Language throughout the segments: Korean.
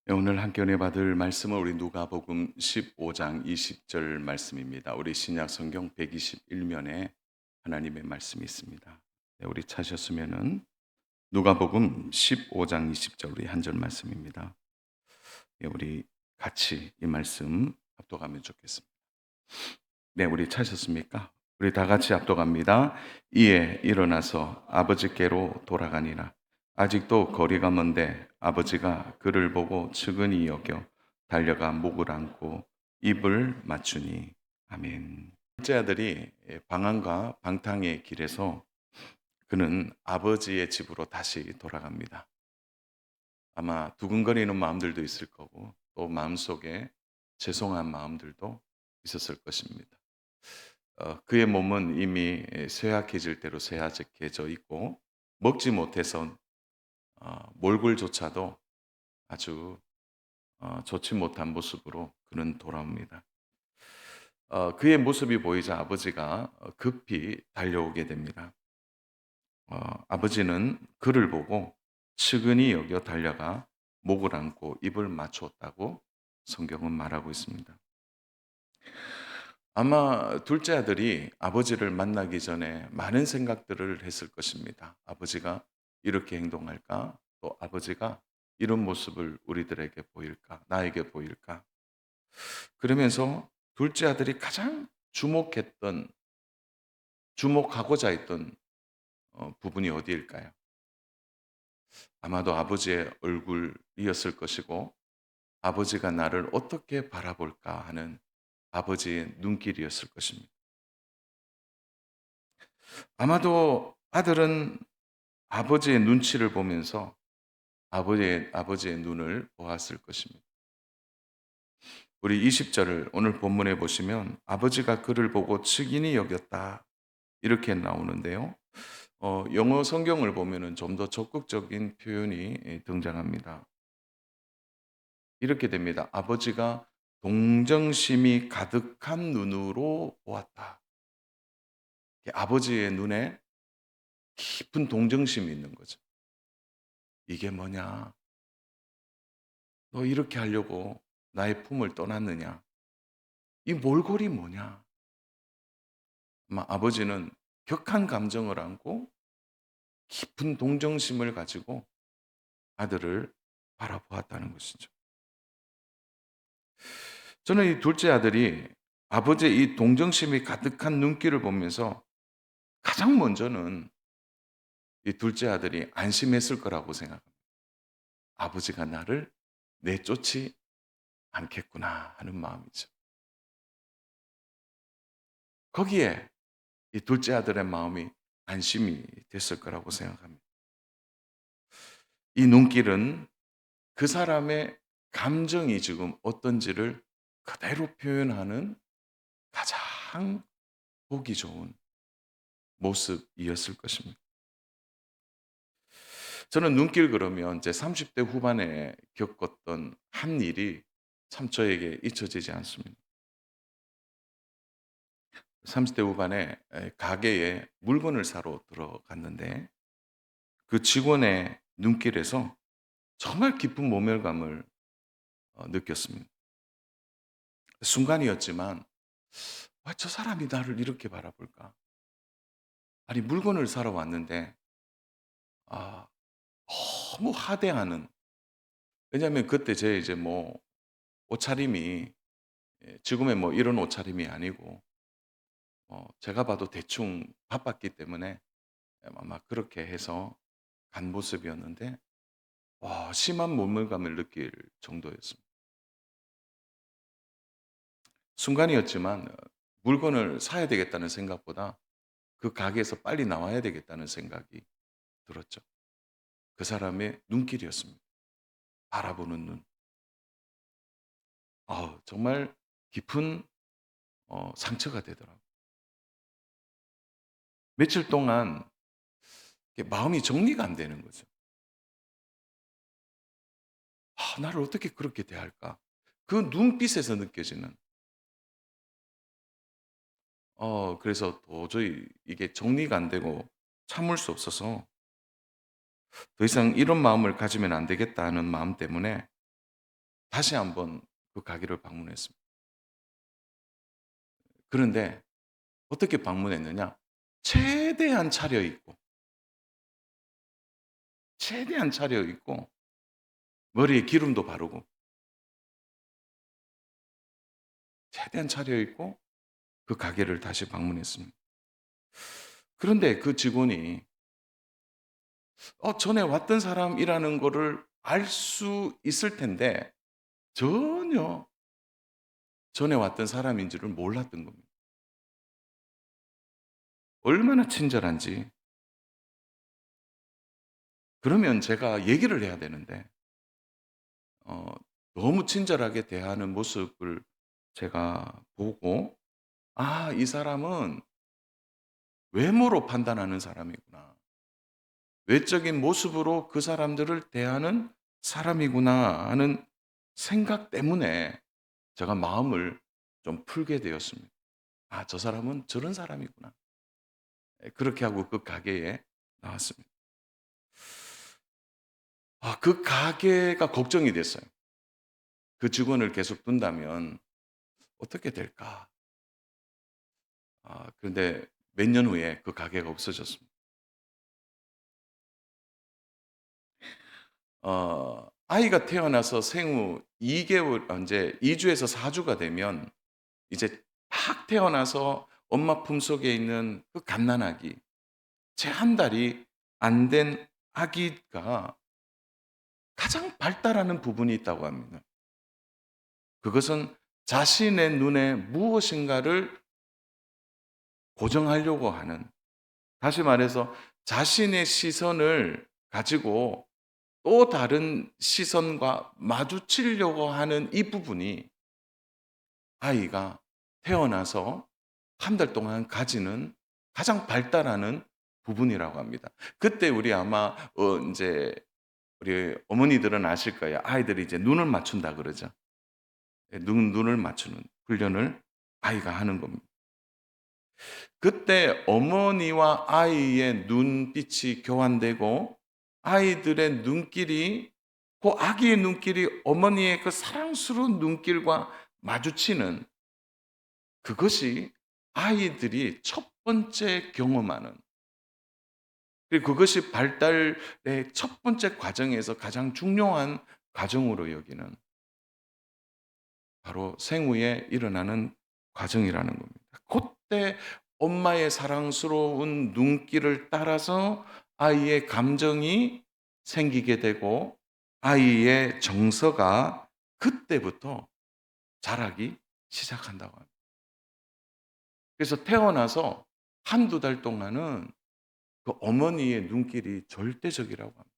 네, 오늘 함께 은혜 받을 말씀은 우리 누가복음 15장 20절 말씀입니다. 우리 신약 성경 121면에 하나님의 말씀이 있습니다. 네, 우리 찾으셨으면은 누가복음 15장 20절 우리 한 절 말씀입니다. 네, 우리 같이 이 말씀 합독하면 좋겠습니다. 네, 우리 찾으셨습니까? 우리 다 같이 합독합니다. 이에 일어나서 아버지께로 돌아가니라. 아직도 거리가 먼데 아버지가 그를 보고 측은히 여겨 달려가 목을 안고 입을 맞추니. 아멘. 둘째 아들이 방황과 방탕의 길에서 그는 아버지의 집으로 다시 돌아갑니다. 아마 두근거리는 마음들도 있을 거고 또 마음속에 죄송한 마음들도 있었을 것입니다. 그의 몸은 이미 쇠약해질 대로 쇠약해져 있고 먹지 못해서 몰골조차도 아주 좋지 못한 모습으로 그는 돌아옵니다. 그의 모습이 보이자 아버지가 급히 달려오게 됩니다. 아버지는 그를 보고 측은히 여겨 달려가 목을 안고 입을 맞추었다고 성경은 말하고 있습니다. 아마 둘째 아들이 아버지를 만나기 전에 많은 생각들을 했을 것입니다. 아버지가 이렇게 행동할까? 또 아버지가 이런 모습을 우리들에게 보일까? 나에게 보일까? 그러면서 둘째 아들이 가장 주목하고자 했던 부분이 어디일까요? 아마도 아버지의 얼굴이었을 것이고, 아버지가 나를 어떻게 바라볼까 하는 아버지의 눈길이었을 것입니다. 아마도 아들은 아버지의 눈치를 보면서 아버지의 눈을 보았을 것입니다. 우리 20절을 오늘 본문에 보시면 아버지가 그를 보고 측은히 여겼다 이렇게 나오는데요. 영어 성경을 보면은 좀 더 적극적인 표현이 등장합니다. 이렇게 됩니다. 아버지가 동정심이 가득한 눈으로 보았다. 아버지의 눈에 깊은 동정심이 있는 거죠. 이게 뭐냐? 너 이렇게 하려고 나의 품을 떠났느냐? 이 몰골이 뭐냐? 아마 아버지는 격한 감정을 안고 깊은 동정심을 가지고 아들을 바라보았다는 것이죠. 저는 이 둘째 아들이 아버지의 이 동정심이 가득한 눈길을 보면서 가장 먼저는 이 둘째 아들이 안심했을 거라고 생각합니다. 아버지가 나를 내쫓지 않겠구나 하는 마음이죠. 거기에 이 둘째 아들의 마음이 안심이 됐을 거라고 생각합니다. 이 눈길은 그 사람의 감정이 지금 어떤지를 그대로 표현하는 가장 보기 좋은 모습이었을 것입니다. 저는 눈길 그러면 제 30대 후반에 겪었던 한 일이 참 저에게 잊혀지지 않습니다. 30대 후반에 가게에 물건을 사러 들어갔는데 그 직원의 눈길에서 정말 깊은 모멸감을 느꼈습니다. 순간이었지만 '왜 저 사람이 나를 이렇게 바라볼까?' 아니 물건을 사러 왔는데 아 너무 하대하는, 왜냐하면 그때 제 이제 뭐 옷차림이 지금의 뭐 이런 옷차림이 아니고 제가 봐도 대충 바빴기 때문에 아마 그렇게 해서 간 모습이었는데 심한 모멸감을 느낄 정도였습니다. 순간이었지만 물건을 사야 되겠다는 생각보다 그 가게에서 빨리 나와야 되겠다는 생각이 들었죠. 그 사람의 눈길이었습니다. 바라보는 눈. 정말 깊은 상처가 되더라고요. 며칠 동안 이게 마음이 정리가 안 되는 거죠. '나를 어떻게 그렇게 대할까?' 그 눈빛에서 느껴지는, 그래서 도저히 이게 정리가 안 되고 참을 수 없어서 '더 이상 이런 마음을 가지면 안 되겠다.' 하는 마음 때문에 다시 한번 그 가게를 방문했습니다. 그런데 어떻게 방문했느냐? 최대한 차려입고, 최대한 차려입고 머리에 기름도 바르고 최대한 차려입고 그 가게를 다시 방문했습니다. 그런데 그 직원이 전에 왔던 사람이라는 거를 알 수 있을 텐데 전혀 전에 왔던 사람인 줄을 몰랐던 겁니다. 얼마나 친절한지. 그러면 제가 얘기를 해야 되는데 어 너무 친절하게 대하는 모습을 제가 보고 '아 이 사람은 외모로 판단하는 사람이구나. 외적인 모습으로 그 사람들을 대하는 사람이구나.' 하는 생각 때문에 제가 마음을 좀 풀게 되었습니다. '아 저 사람은 저런 사람이구나.' 그렇게 하고 그 가게에 나왔습니다. 그 가게가 걱정이 됐어요. 그 직원을 계속 둔다면 어떻게 될까? 그런데 몇 년 후에 그 가게가 없어졌습니다. 아이가 태어나서 생후 2 개월 인제 2 주에서 4 주가 되면 이제 막 태어나서 엄마 품속에 있는 그 갓난아기, 채 한 달이 안 된 아기가 가장 발달하는 부분이 있다고 합니다. 그것은 자신의 눈에 무엇인가를 고정하려고 하는, 다시 말해서 자신의 시선을 가지고 또 다른 시선과 마주치려고 하는 이 부분이 아이가 태어나서 한 달 동안 가지는 가장 발달하는 부분이라고 합니다. 그때 우리 아마 인제 우리 어머니들은 아실 거예요. 아이들이 이제 눈을 맞춘다 그러죠. 예, 눈을 맞추는 훈련을 아이가 하는 겁니다. 그때 어머니와 아이의 눈빛이 교환되고 아이들의 눈길이, 그 아기의 눈길이 어머니의 그 사랑스러운 눈길과 마주치는, 그것이 아이들이 첫 번째 경험하는, 그리고 그것이 발달의 첫 번째 과정에서 가장 중요한 과정으로 여기는 바로 생후에 일어나는 과정이라는 겁니다. 그때 엄마의 사랑스러운 눈길을 따라서 아이의 감정이 생기게 되고 아이의 정서가 그때부터 자라기 시작한다고 합니다. 그래서 태어나서 한두 달 동안은 그 어머니의 눈길이 절대적이라고 합니다.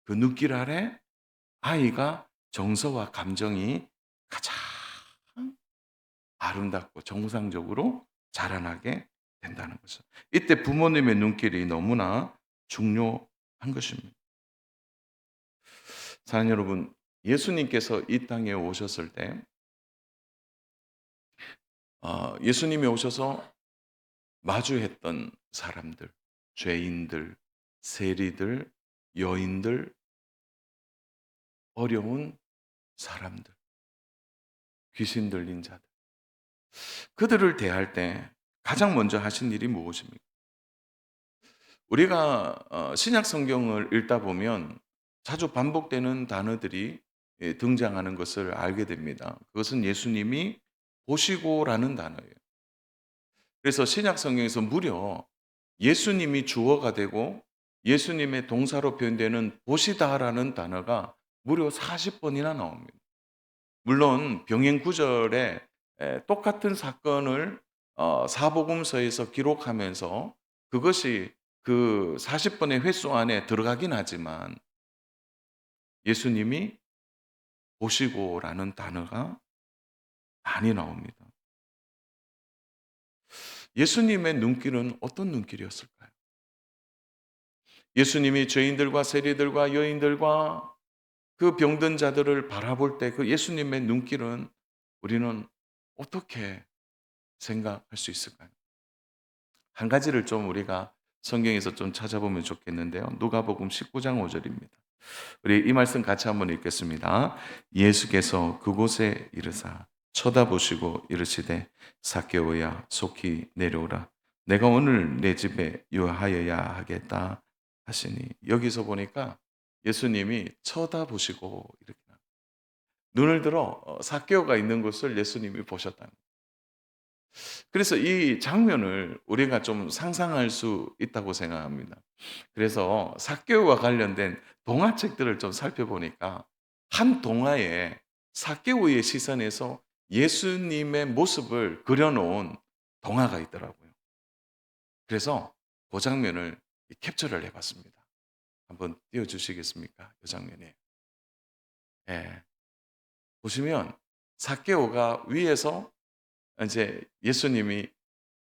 그 눈길 아래 아이가 정서와 감정이 가장 아름답고 정상적으로 자라나게 된다는 거죠. 이때 부모님의 눈길이 너무나 중요한 것입니다. 사랑하는 여러분, 예수님께서 이 땅에 오셨을 때 예수님이 오셔서 마주했던 사람들, 죄인들, 세리들, 여인들, 어려운 사람들, 귀신 들린 자들, 그들을 대할 때 가장 먼저 하신 일이 무엇입니까? 우리가 신약 성경을 읽다 보면 자주 반복되는 단어들이 등장하는 것을 알게 됩니다. 그것은 예수님이 보시고라는 단어예요. 그래서 신약 성경에서 무려 예수님이 주어가 되고 예수님의 동사로 표현되는 보시다라는 단어가 무려 40번이나 나옵니다. 물론 병행 구절에 똑같은 사건을 사복음서에서 기록하면서 그것이 그 40번의 횟수 안에 들어가긴 하지만 예수님이 보시고라는 단어가 많이 나옵니다. 예수님의 눈길은 어떤 눈길이었을까요? 예수님이 죄인들과 세리들과 여인들과 그 병든 자들을 바라볼 때 그 예수님의 눈길은 우리는 어떻게 생각할 수 있을까요? 한 가지를 좀 우리가 성경에서 좀 찾아보면 좋겠는데요. 누가복음 19장 5절입니다. 우리 이 말씀 같이 한번 읽겠습니다. 예수께서 그곳에 이르사 쳐다보시고 이르시되 삭개오야 속히 내려오라. 내가 오늘 내 집에 유하여야 하겠다 하시니, 여기서 보니까 예수님이 쳐다보시고 이렇게 눈을 들어 삭개오가 있는 곳을 예수님이 보셨다는 거예요. 그래서 이 장면을 우리가 좀 상상할 수 있다고 생각합니다. 그래서 삭개오와 관련된 동화책들을 좀 살펴보니까 한 동화에 삭개오의 시선에서 예수님의 모습을 그려놓은 동화가 있더라고요. 그래서 그 장면을 캡처를 해봤습니다. 한번 띄워주시겠습니까? 이 장면에. 예. 보시면 삭개오가 위에서 이제 예수님이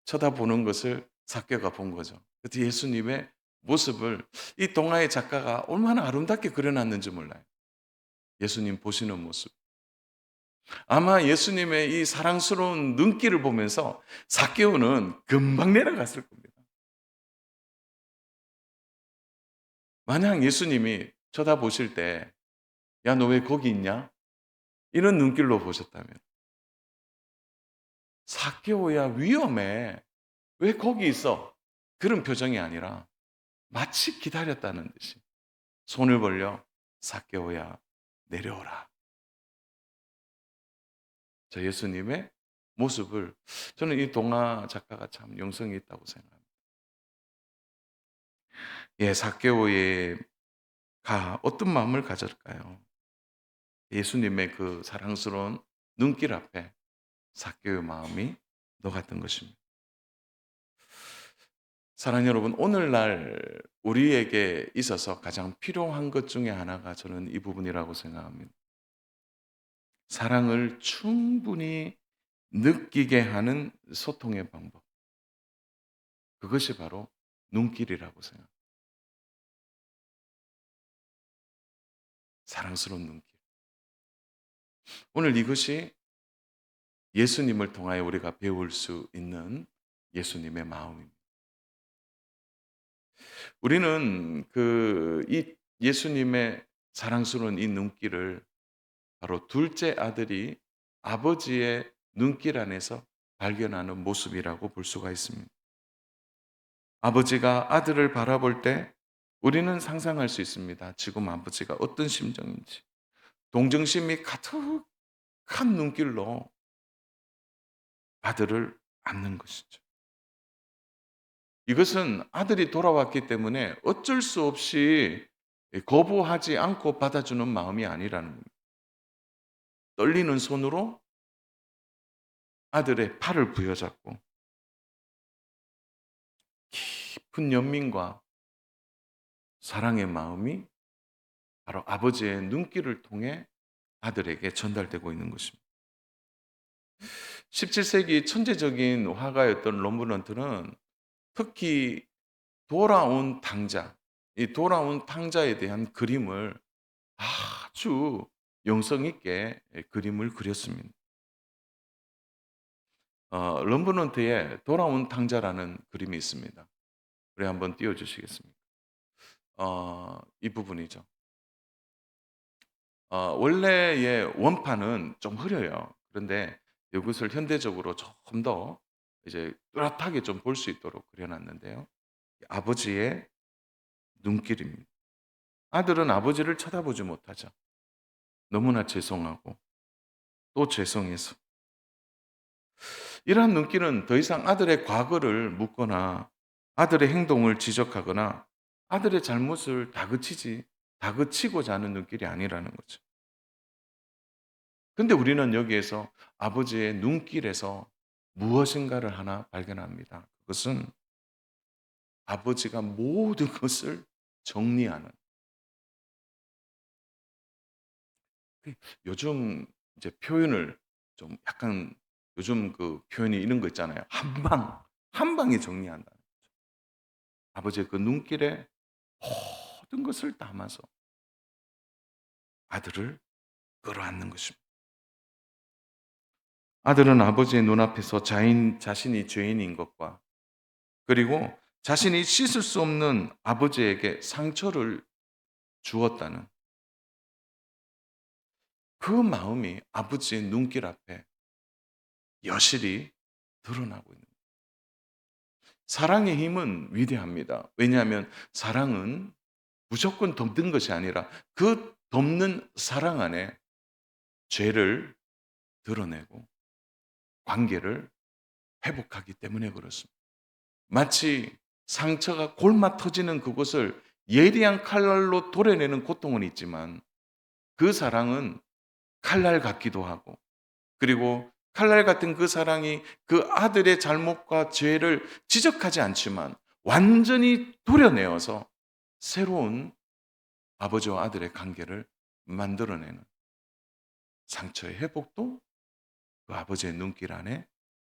쳐다보는 것을 삭개오가 본 거죠. 그때 예수님의 모습을 이 동화의 작가가 얼마나 아름답게 그려놨는지 몰라요. 예수님 보시는 모습. 아마 예수님의 이 사랑스러운 눈길을 보면서 삭개오는 금방 내려갔을 겁니다. 만약 예수님이 쳐다보실 때, 야, 너 왜 거기 있냐? 이런 눈길로 보셨다면, 삭개오야, 위험해. 왜 거기 있어? 그런 표정이 아니라 마치 기다렸다는 듯이 손을 벌려 삭개오야 내려오라. 저 예수님의 모습을, 저는 이 동화 작가가 참 영성이 있다고 생각합니다. 예, 삭개오가 어떤 마음을 가졌을까요? 예수님의 그 사랑스러운 눈길 앞에 삭개오의 마음이 녹았던 것입니다. 사랑하는 여러분, 오늘날 우리에게 있어서 가장 필요한 것 중에 하나가 저는 이 부분이라고 생각합니다. 사랑을 충분히 느끼게 하는 소통의 방법. 그것이 바로 눈길이라고 생각합니다. 사랑스러운 눈길. 오늘 이것이 예수님을 통하여 우리가 배울 수 있는 예수님의 마음입니다. 우리는 이 예수님의 사랑스러운 이 눈길을 바로 둘째 아들이 아버지의 눈길 안에서 발견하는 모습이라고 볼 수가 있습니다. 아버지가 아들을 바라볼 때 우리는 상상할 수 있습니다. 지금 아버지가 어떤 심정인지. 동정심이 가득한 눈길로 아들을 안는 것이죠. 이것은 아들이 돌아왔기 때문에 어쩔 수 없이 거부하지 않고 받아주는 마음이 아니라는 겁니다. 떨리는 손으로 아들의 팔을 부여잡고 깊은 연민과 사랑의 마음이 바로 아버지의 눈길을 통해 아들에게 전달되고 있는 것입니다. 17세기 천재적인 화가였던 롬브란트는 특히 돌아온 탕자, 이 돌아온 탕자에 대한 그림을 아주 영성 있게 그림을 그렸습니다. 럼브런트의 돌아온 탕자라는 그림이 있습니다. 우리 한번 띄워주시겠습니까? 이 부분이죠. 원래의 원판은 좀 흐려요. 그런데 이것을 현대적으로 조금 더 이제 뚜렷하게 좀 볼 수 있도록 그려놨는데요. 아버지의 눈길입니다. 아들은 아버지를 쳐다보지 못하죠. 너무나 죄송하고 또 죄송해서. 이러한 눈길은 더 이상 아들의 과거를 묻거나 아들의 행동을 지적하거나 아들의 잘못을 다그치고자 하는 눈길이 아니라는 거죠. 근데 우리는 여기에서 아버지의 눈길에서 무엇인가를 하나 발견합니다. 그것은 아버지가 모든 것을 정리하는. 요즘 이제 표현을 좀 약간, 요즘 그 표현이 이런 거 있잖아요. 한 방에 정리한다. 아버지의 그 눈길에 모든 것을 담아서 아들을 끌어안는 것입니다. 아들은 아버지의 눈앞에서 자신이 죄인인 것과, 그리고 자신이 씻을 수 없는 아버지에게 상처를 주었다는 그 마음이 아버지의 눈길 앞에 여실히 드러나고 있는 거예요. 사랑의 힘은 위대합니다. 왜냐하면 사랑은 무조건 덮는 것이 아니라 그 덮는 사랑 안에 죄를 드러내고 관계를 회복하기 때문에 그렇습니다. 마치 상처가 골마 터지는 그곳을 예리한 칼날로 도려내는 고통은 있지만 그 사랑은 칼날 같기도 하고, 그리고 칼날 같은 그 사랑이 그 아들의 잘못과 죄를 지적하지 않지만 완전히 도려내어서 새로운 아버지와 아들의 관계를 만들어내는 상처의 회복도 그 아버지의 눈길 안에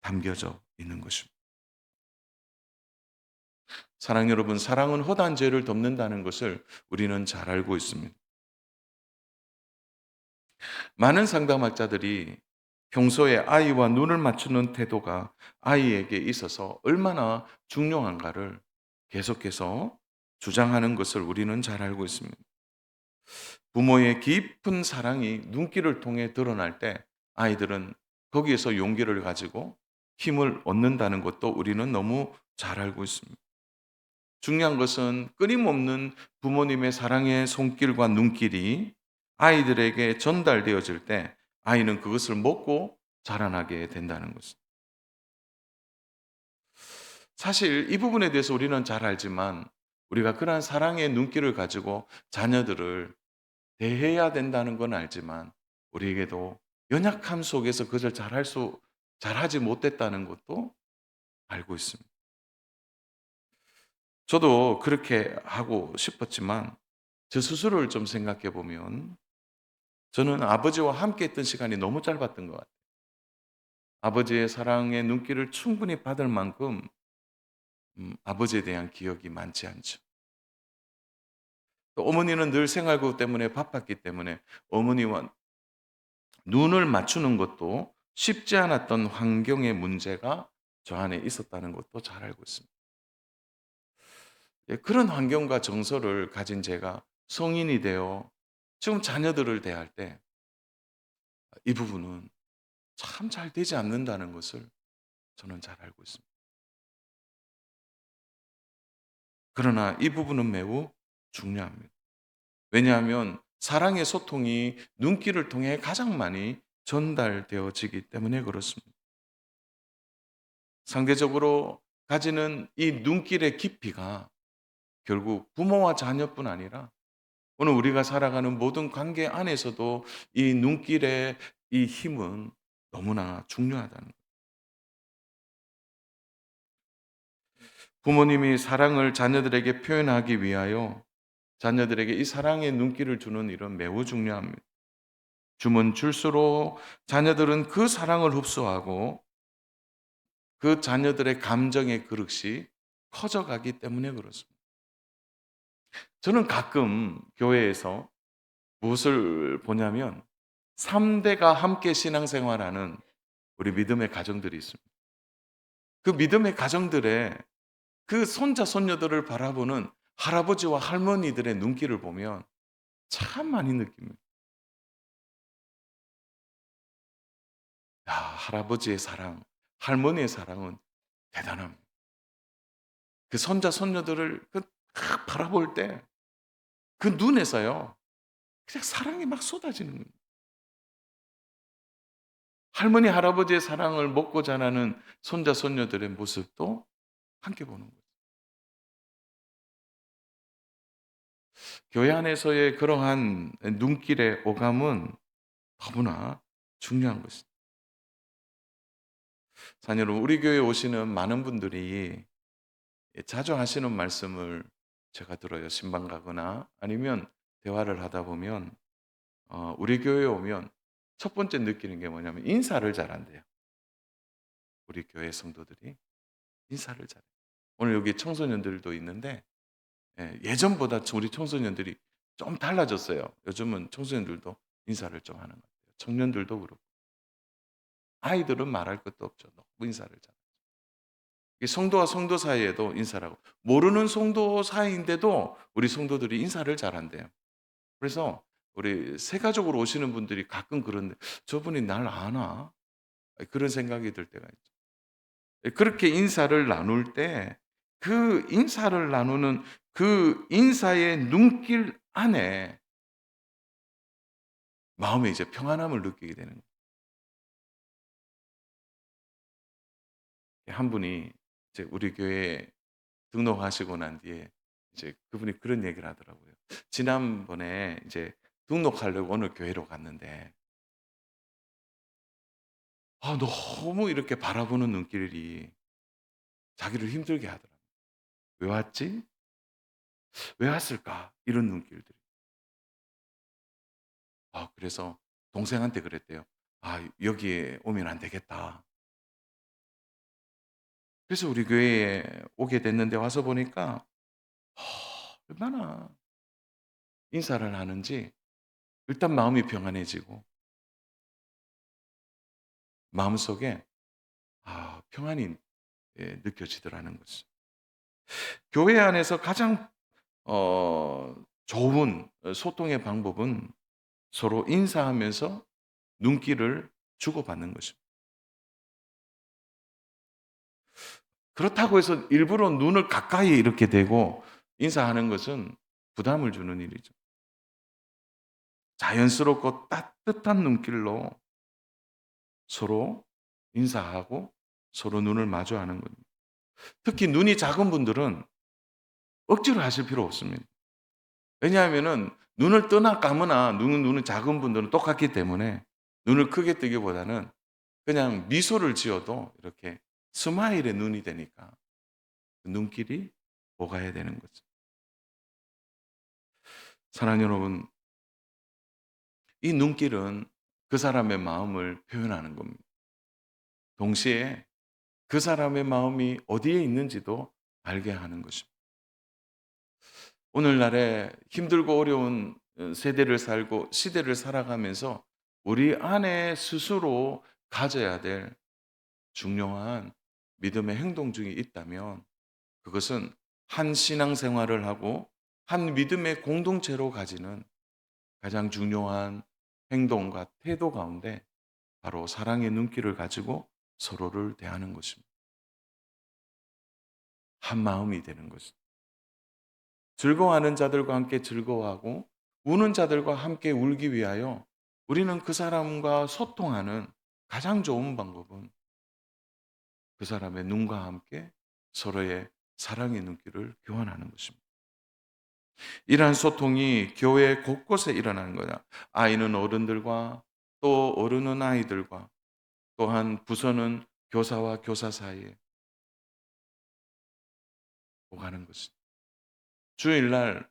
담겨져 있는 것입니다. 사랑 여러분, 사랑은 허다한 죄를 덮는다는 것을 우리는 잘 알고 있습니다. 많은 상담학자들이 평소에 아이와 눈을 맞추는 태도가 아이에게 있어서 얼마나 중요한가를 계속해서 주장하는 것을 우리는 잘 알고 있습니다. 부모의 깊은 사랑이 눈길을 통해 드러날 때 아이들은 거기에서 용기를 가지고 힘을 얻는다는 것도 우리는 너무 잘 알고 있습니다. 중요한 것은 끊임없는 부모님의 사랑의 손길과 눈길이 아이들에게 전달되어질 때 아이는 그것을 먹고 자라나게 된다는 것입니다. 사실 이 부분에 대해서 우리는 잘 알지만 우리가 그러한 사랑의 눈길을 가지고 자녀들을 대해야 된다는 건 알지만 우리에게도 연약함 속에서 그것을 잘하지 못했다는 것도 알고 있습니다. 저도 그렇게 하고 싶었지만 저 스스로를 좀 생각해 보면 저는 아버지와 함께 했던 시간이 너무 짧았던 것 같아요. 아버지의 사랑의 눈길을 충분히 받을 만큼 아버지에 대한 기억이 많지 않죠. 또 어머니는 늘 생활고 때문에 바빴기 때문에 어머니와 눈을 맞추는 것도 쉽지 않았던 환경의 문제가 저 안에 있었다는 것도 잘 알고 있습니다. 예, 그런 환경과 정서를 가진 제가 성인이 되어 지금 자녀들을 대할 때 이 부분은 참 잘 되지 않는다는 것을 저는 잘 알고 있습니다. 그러나 이 부분은 매우 중요합니다. 왜냐하면 사랑의 소통이 눈길을 통해 가장 많이 전달되어지기 때문에 그렇습니다. 상대적으로 가지는 이 눈길의 깊이가 결국 부모와 자녀뿐 아니라 오늘 우리가 살아가는 모든 관계 안에서도 이 눈길의 이 힘은 너무나 중요하다는 거예요. 부모님이 사랑을 자녀들에게 표현하기 위하여 자녀들에게 이 사랑의 눈길을 주는 일은 매우 중요합니다. 주면 줄수록 자녀들은 그 사랑을 흡수하고 그 자녀들의 감정의 그릇이 커져가기 때문에 그렇습니다. 저는 가끔 교회에서 무엇을 보냐면 3대가 함께 신앙생활하는 우리 믿음의 가정들이 있습니다. 그 믿음의 가정들의 그 손자 손녀들을 바라보는 할아버지와 할머니들의 눈길을 보면 참 많이 느낍니다. 야, 할아버지의 사랑, 할머니의 사랑은 대단합니다. 그 손자 손녀들을 딱 바라볼 때 그 눈에서요, 그냥 사랑이 막 쏟아지는 거예요. 할머니, 할아버지의 사랑을 먹고 자라는 손자 손녀들의 모습도 함께 보는 거예요. 교회 안에서의 그러한 눈길의 오감은 너무나 중요한 것입니다. 사랑 여러분, 우리 교회에 오시는 많은 분들이 자주 하시는 말씀을 제가 들어요. 신방 가거나 아니면 대화를 하다 보면 우리 교회에 오면 첫 번째 느끼는 게 뭐냐면 인사를 잘한대요. 우리 교회 성도들이 인사를 잘해요. 오늘 여기 청소년들도 있는데 예전보다 우리 청소년들이 좀 달라졌어요. 요즘은 청소년들도 인사를 좀 하는 것 같아요. 청년들도 그렇고. 아이들은 말할 것도 없죠. 너무 인사를 잘해요. 이 성도와 성도 사이에도 인사를 하고 모르는 성도 사이인데도 우리 성도들이 인사를 잘한대요. 그래서 우리 새 가족으로 오시는 분들이 가끔 그런데 '저분이 날 아나?' 그런 생각이 들 때가 있죠. 예, 그렇게 인사를 나눌 때 그 인사를 나누는 그 인사의 눈길 안에 마음에 이제 평안함을 느끼게 되는 거예요. 한 분이 이제 우리 교회에 등록하시고 난 뒤에 이제 그분이 그런 얘기를 하더라고요. 지난번에 이제 등록하려고 어느 교회로 갔는데 너무 이렇게 바라보는 눈길이 자기를 힘들게 하더라고요. '왜 왔지? 왜 왔을까?' 이런 눈길들이. 그래서 동생한테 그랬대요. 여기에 오면 안 되겠다.' 그래서 우리 교회에 오게 됐는데 와서 보니까 아 얼마나 인사를 하는지 일단 마음이 평안해지고 마음속에 평안이 느껴지더라는 거죠. 교회 안에서 가장 어 좋은 소통의 방법은 서로 인사하면서 눈길을 주고받는 것입니다. 그렇다고 해서 일부러 눈을 가까이 이렇게 대고 인사하는 것은 부담을 주는 일이죠. 자연스럽고 따뜻한 눈길로 서로 인사하고 서로 눈을 마주하는 겁니다. 특히 눈이 작은 분들은 억지로 하실 필요 없습니다. 왜냐하면은 눈을 뜨나 감으나 눈은 작은 분들은 똑같기 때문에 눈을 크게 뜨기보다는 그냥 미소를 지어도 이렇게 스마일의 눈이 되니까 그 눈길이 오가야 되는 거죠. 사랑하는 여러분, 이 눈길은 그 사람의 마음을 표현하는 겁니다. 동시에 그 사람의 마음이 어디에 있는지도 알게 하는 것입니다. 오늘날에 힘들고 어려운 세대를 살고 시대를 살아가면서 우리 안에 스스로 가져야 될 중요한 믿음의 행동 중에 있다면 그것은 한 신앙생활을 하고 한 믿음의 공동체로 가지는 가장 중요한 행동과 태도 가운데 바로 사랑의 눈길을 가지고 서로를 대하는 것입니다. 한 마음이 되는 것입니다. 즐거워하는 자들과 함께 즐거워하고 우는 자들과 함께 울기 위하여 우리는 그 사람과 소통하는 가장 좋은 방법은 그 사람의 눈과 함께 서로의 사랑의 눈길을 교환하는 것입니다. 이러한 소통이 교회 곳곳에 일어나는 거다. 아이는 어른들과 또 어른은 아이들과 또한 부서는 교사와 교사 사이에 오가는 것입니다. 주일날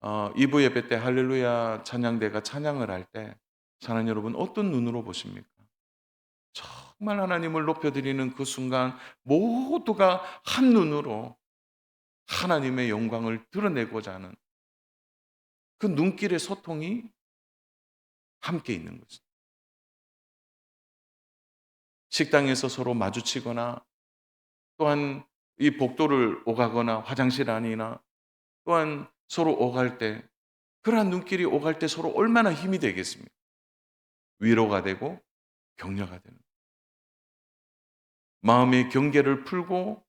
2부 예배 때 할렐루야 찬양대가 찬양을 할 때 사랑하는 여러분 어떤 눈으로 보십니까? 정말 하나님을 높여드리는 그 순간 모두가 한 눈으로 하나님의 영광을 드러내고자 하는 그 눈길의 소통이 함께 있는 거죠. 식당에서 서로 마주치거나 또한 이 복도를 오가거나 화장실 안이나 또한 서로 오갈 때 그러한 눈길이 오갈 때 서로 얼마나 힘이 되겠습니까? 위로가 되고 격려가 되는 마음의 경계를 풀고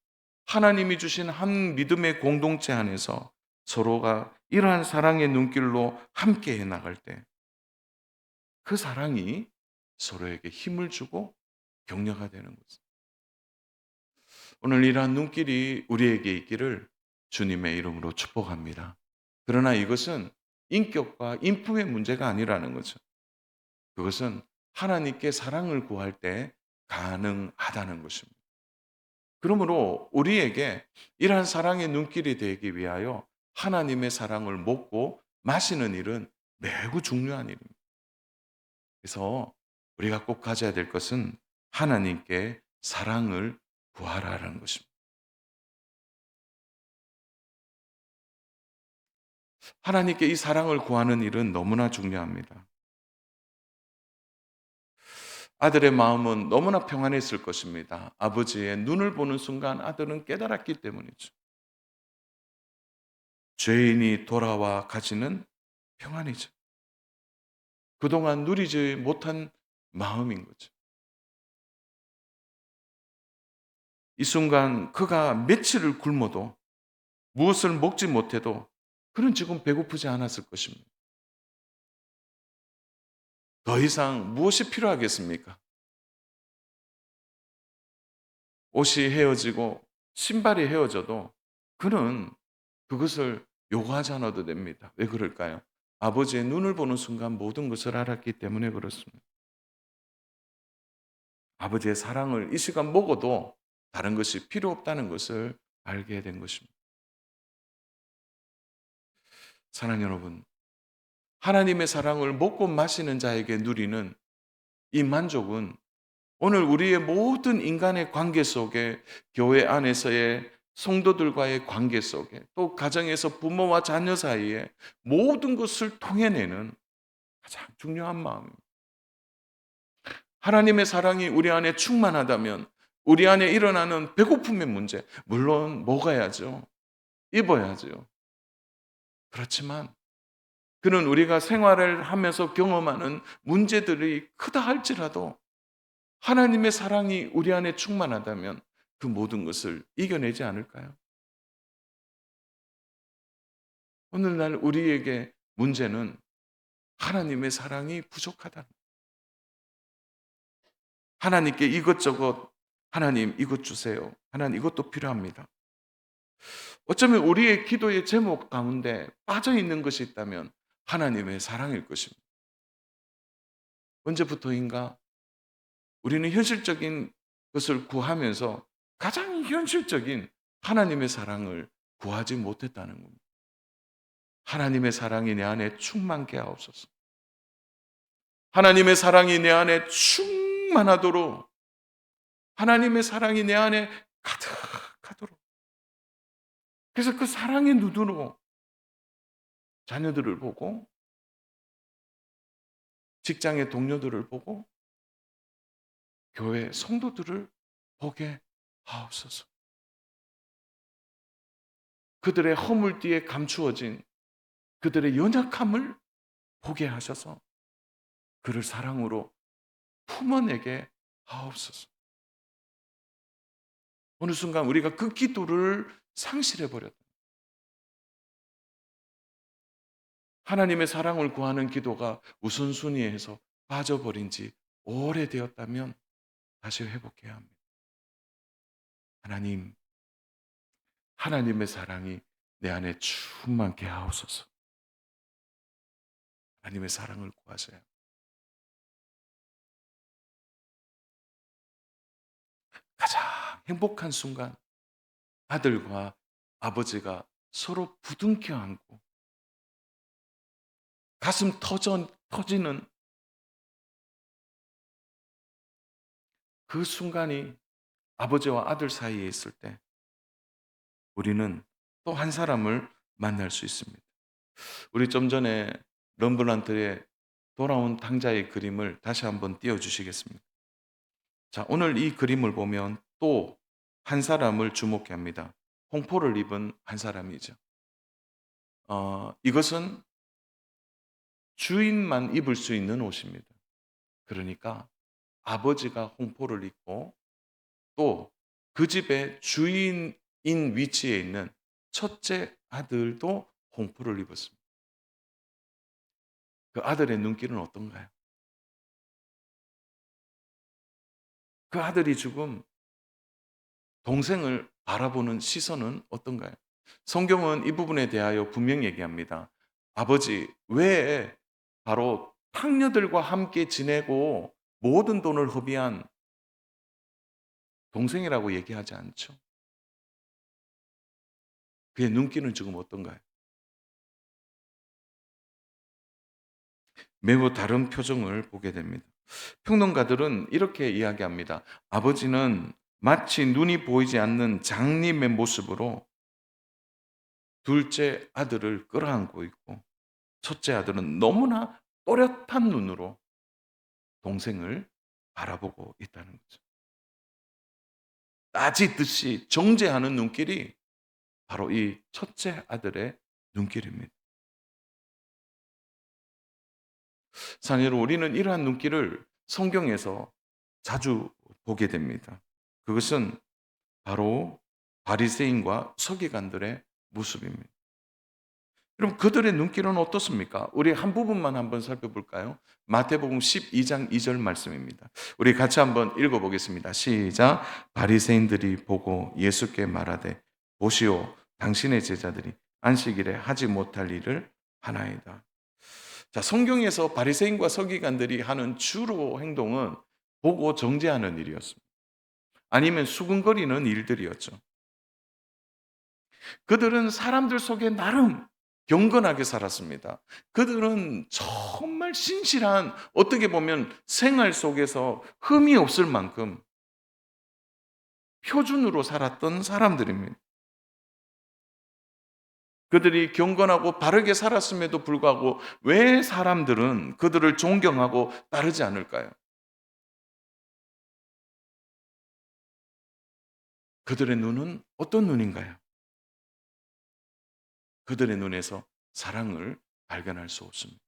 하나님이 주신 한 믿음의 공동체 안에서 서로가 이러한 사랑의 눈길로 함께 해 나갈 때 그 사랑이 서로에게 힘을 주고 격려가 되는 거죠. 오늘 이러한 눈길이 우리에게 있기를 주님의 이름으로 축복합니다. 그러나 이것은 인격과 인품의 문제가 아니라는 거죠. 그것은 하나님께 사랑을 구할 때 가능하다는 것입니다. 그러므로 우리에게 이러한 사랑의 눈길이 되기 위하여 하나님의 사랑을 먹고 마시는 일은 매우 중요한 일입니다. 그래서 우리가 꼭 가져야 될 것은 하나님께 사랑을 구하라는 것입니다. 하나님께 이 사랑을 구하는 일은 너무나 중요합니다. 아들의 마음은 너무나 평안했을 것입니다. 아버지의 눈을 보는 순간 아들은 깨달았기 때문이죠. 죄인이 돌아와 가지는 평안이죠. 그동안 누리지 못한 마음인 거죠. 이 순간 그가 며칠을 굶어도 무엇을 먹지 못해도 그는 지금 배고프지 않았을 것입니다. 더 이상 무엇이 필요하겠습니까? 옷이 헤어지고 신발이 헤어져도 그는 그것을 요구하지 않아도 됩니다. 왜 그럴까요? 아버지의 눈을 보는 순간 모든 것을 알았기 때문에 그렇습니다. 아버지의 사랑을 이 시간 먹어도 다른 것이 필요 없다는 것을 알게 된 것입니다. 사랑하는 여러분, 하나님의 사랑을 먹고 마시는 자에게 누리는 이 만족은 오늘 우리의 모든 인간의 관계 속에, 교회 안에서의 성도들과의 관계 속에, 또 가정에서 부모와 자녀 사이에 모든 것을 통해내는 가장 중요한 마음입니다. 하나님의 사랑이 우리 안에 충만하다면 우리 안에 일어나는 배고픔의 문제, 물론 먹어야죠. 입어야죠. 그렇지만 그는 우리가 생활을 하면서 경험하는 문제들이 크다 할지라도 하나님의 사랑이 우리 안에 충만하다면 그 모든 것을 이겨내지 않을까요? 오늘날 우리에게 문제는 하나님의 사랑이 부족하다. 하나님께 이것저것, 하나님 이것 주세요. 하나님 이것도 필요합니다. 어쩌면 우리의 기도의 제목 가운데 빠져 있는 것이 있다면 하나님의 사랑일 것입니다. 언제부터인가 우리는 현실적인 것을 구하면서 가장 현실적인 하나님의 사랑을 구하지 못했다는 겁니다. 하나님의 사랑이 내 안에 충만케 하옵소서. 하나님의 사랑이 내 안에 충만하도록, 하나님의 사랑이 내 안에 가득하도록. 그래서 그 사랑의 눈으로 자녀들을 보고, 직장의 동료들을 보고, 교회 성도들을 보게 하옵소서. 그들의 허물 뒤에 감추어진 그들의 연약함을 보게 하셔서 그를 사랑으로 품어내게 하옵소서. 어느 순간 우리가 그 기도를 상실해버렸다. 하나님의 사랑을 구하는 기도가 우선순위에서 빠져버린 지 오래되었다면 다시 회복해야 합니다. 하나님, 하나님의 사랑이 내 안에 충만케 하옵소서. 하나님의 사랑을 구하세요. 가장 행복한 순간, 아들과 아버지가 서로 부둥켜 안고 가슴 터지는 그 순간이 아버지와 아들 사이에 있을 때 우리는 또 한 사람을 만날 수 있습니다. 우리 좀 전에 럼브란트의 돌아온 탕자의 그림을 다시 한번 띄워주시겠습니까? 자, 오늘 이 그림을 보면 또 한 사람을 주목해 합니다. 홍포를 입은 한 사람이죠. 이것은 주인만 입을 수 있는 옷입니다. 그러니까 아버지가 홍포를 입고 또 그 집의 주인인 위치에 있는 첫째 아들도 홍포를 입었습니다. 그 아들의 눈길은 어떤가요? 그 아들이 지금 동생을 바라보는 시선은 어떤가요? 성경은 이 부분에 대하여 분명히 얘기합니다. 아버지, 왜 바로 탕녀들과 함께 지내고 모든 돈을 허비한 동생이라고 얘기하지 않죠? 그의 눈길은 지금 어떤가요? 매우 다른 표정을 보게 됩니다. 평론가들은 이렇게 이야기합니다. 아버지는 마치 눈이 보이지 않는 장님의 모습으로 둘째 아들을 끌어안고 있고 첫째 아들은 너무나 또렷한 눈으로 동생을 바라보고 있다는 거죠. 따지듯이 정죄하는 눈길이 바로 이 첫째 아들의 눈길입니다. 사실은 우리는 이러한 눈길을 성경에서 자주 보게 됩니다. 그것은 바로 바리새인과 서기관들의 모습입니다. 그럼 그들의 눈길은 어떻습니까? 우리 한 부분만 한번 살펴볼까요? 마태복음 12장 2절 말씀입니다. 우리 같이 한번 읽어보겠습니다. 시작. 바리새인들이 보고 예수께 말하되 보시오 당신의 제자들이 안식일에 하지 못할 일을 하나이다. 자, 성경에서 바리새인과 서기관들이 하는 주로 행동은 보고 정죄하는 일이었습니다. 아니면 수근거리는 일들이었죠. 그들은 사람들 속에 나름 경건하게 살았습니다. 그들은 정말 신실한, 어떻게 보면 생활 속에서 흠이 없을 만큼 표준으로 살았던 사람들입니다. 그들이 경건하고 바르게 살았음에도 불구하고 왜 사람들은 그들을 존경하고 따르지 않을까요? 그들의 눈은 어떤 눈인가요? 그들의 눈에서 사랑을 발견할 수 없습니다.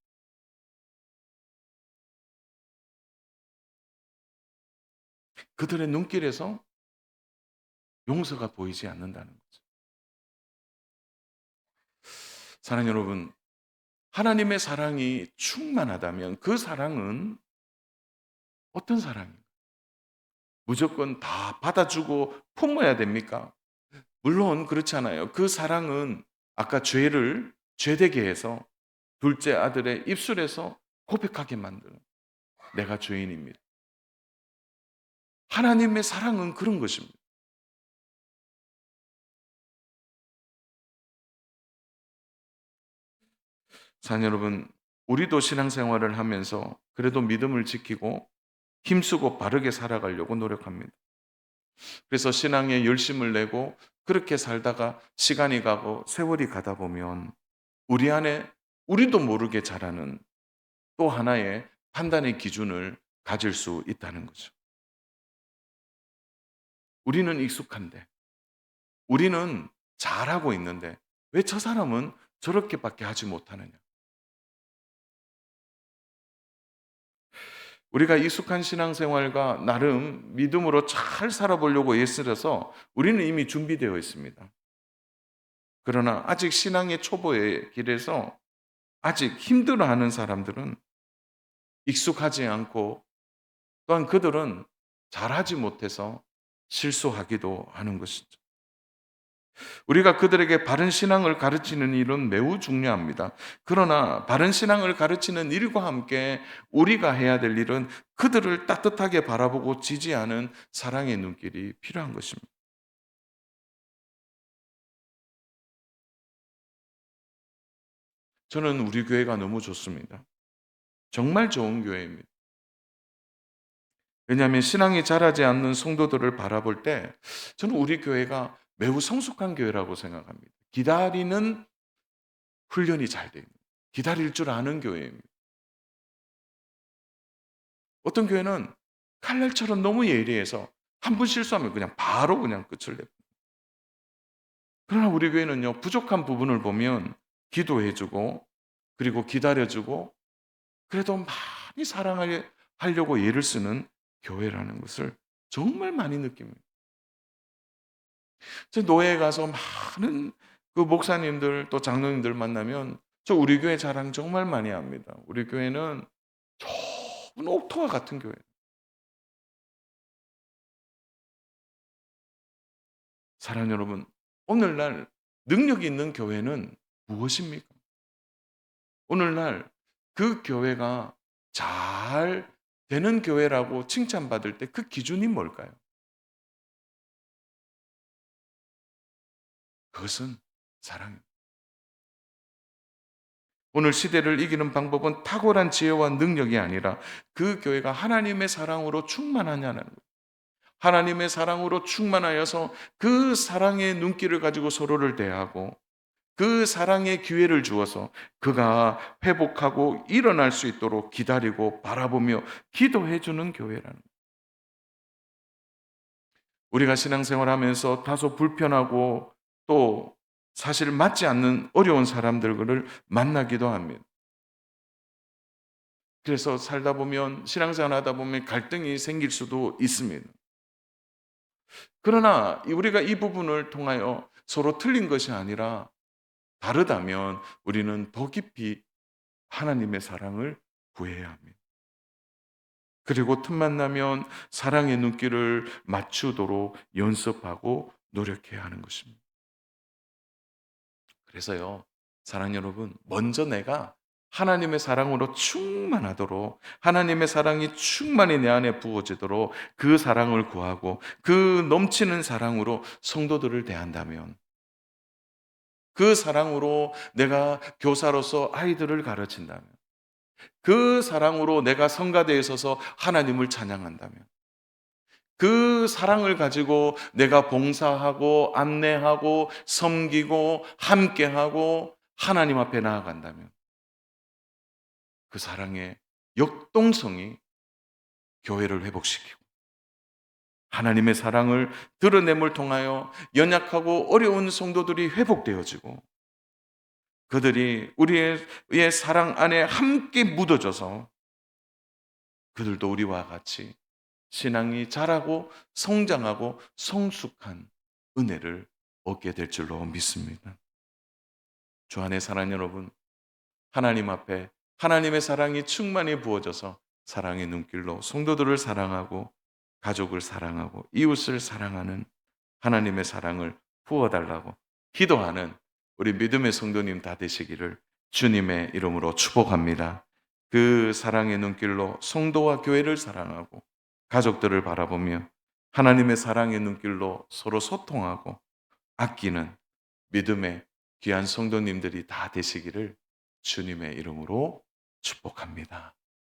그들의 눈길에서 용서가 보이지 않는다는 거죠. 사랑 여러분, 하나님의 사랑이 충만하다면 그 사랑은 어떤 사랑입니까? 무조건 다 받아주고 품어야 됩니까? 물론 그렇지 않아요. 그 사랑은 아까 죄를 죄되게 해서 둘째 아들의 입술에서 고백하게 만드는 내가 죄인입니다. 하나님의 사랑은 그런 것입니다. 사랑 여러분, 우리도 신앙생활을 하면서 그래도 믿음을 지키고 힘쓰고 바르게 살아가려고 노력합니다. 그래서 신앙에 열심을 내고 그렇게 살다가 시간이 가고 세월이 가다 보면 우리 안에 우리도 모르게 자라는 또 하나의 판단의 기준을 가질 수 있다는 거죠. 우리는 익숙한데, 우리는 잘하고 있는데 왜 저 사람은 저렇게밖에 하지 못하느냐? 우리가 익숙한 신앙생활과 나름 믿음으로 잘 살아보려고 애쓰려서 우리는 이미 준비되어 있습니다. 그러나 아직 신앙의 초보의 길에서 아직 힘들어하는 사람들은 익숙하지 않고 또한 그들은 잘하지 못해서 실수하기도 하는 것이죠. 우리가 그들에게 바른 신앙을 가르치는 일은 매우 중요합니다. 그러나 바른 신앙을 가르치는 일과 함께 우리가 해야 될 일은 그들을 따뜻하게 바라보고 지지하는 사랑의 눈길이 필요한 것입니다. 저는 우리 교회가 너무 좋습니다. 정말 좋은 교회입니다. 왜냐하면 신앙이 자라지 않는 성도들을 바라볼 때 저는 우리 교회가 매우 성숙한 교회라고 생각합니다. 기다리는 훈련이 잘 됩니다. 기다릴 줄 아는 교회입니다. 어떤 교회는 칼날처럼 너무 예리해서 한 번 실수하면 그냥 바로 그냥 끝을 냅니다. 그러나 우리 교회는요, 부족한 부분을 보면 기도해 주고 그리고 기다려 주고 그래도 많이 사랑하려고 애를 쓰는 교회라는 것을 정말 많이 느낍니다. 저 노예에 가서 많은 그 목사님들 또 장로님들 만나면 저 우리 교회 자랑 정말 많이 합니다. 우리 교회는 좋은 옥토와 같은 교회. 사랑 여러분, 오늘날 능력 있는 교회는 무엇입니까? 오늘날 그 교회가 잘 되는 교회라고 칭찬받을 때 그 기준이 뭘까요? 그것은 사랑입니다. 오늘 시대를 이기는 방법은 탁월한 지혜와 능력이 아니라 그 교회가 하나님의 사랑으로 충만하냐는 거예요. 하나님의 사랑으로 충만하여서 그 사랑의 눈길을 가지고 서로를 대하고 그 사랑의 기회를 주어서 그가 회복하고 일어날 수 있도록 기다리고 바라보며 기도해 주는 교회라는 거예요. 우리가 신앙생활하면서 다소 불편하고 또 사실 맞지 않는 어려운 사람들을 만나기도 합니다. 그래서 살다 보면 신앙생활 하다 보면 갈등이 생길 수도 있습니다. 그러나 우리가 이 부분을 통하여 서로 틀린 것이 아니라 다르다면 우리는 더 깊이 하나님의 사랑을 구해야 합니다. 그리고 틈만 나면 사랑의 눈길을 맞추도록 연습하고 노력해야 하는 것입니다. 그래서요, 사랑 여러분, 먼저 내가 하나님의 사랑으로 충만하도록, 하나님의 사랑이 충만히 내 안에 부어지도록 그 사랑을 구하고 그 넘치는 사랑으로 성도들을 대한다면, 그 사랑으로 내가 교사로서 아이들을 가르친다면, 그 사랑으로 내가 성가대에 서서 하나님을 찬양한다면, 그 사랑을 가지고 내가 봉사하고 안내하고 섬기고 함께하고 하나님 앞에 나아간다면 그 사랑의 역동성이 교회를 회복시키고 하나님의 사랑을 드러냄을 통하여 연약하고 어려운 성도들이 회복되어지고 그들이 우리의 사랑 안에 함께 묻어져서 그들도 우리와 같이 신앙이 자라고 성장하고 성숙한 은혜를 얻게 될 줄로 믿습니다. 주 안의 사랑 여러분, 하나님 앞에 하나님의 사랑이 충만히 부어져서 사랑의 눈길로 성도들을 사랑하고 가족을 사랑하고 이웃을 사랑하는 하나님의 사랑을 부어달라고 기도하는 우리 믿음의 성도님 다 되시기를 주님의 이름으로 축복합니다. 그 사랑의 눈길로 성도와 교회를 사랑하고 가족들을 바라보며 하나님의 사랑의 눈길로 서로 소통하고 아끼는 믿음의 귀한 성도님들이 다 되시기를 주님의 이름으로 축복합니다.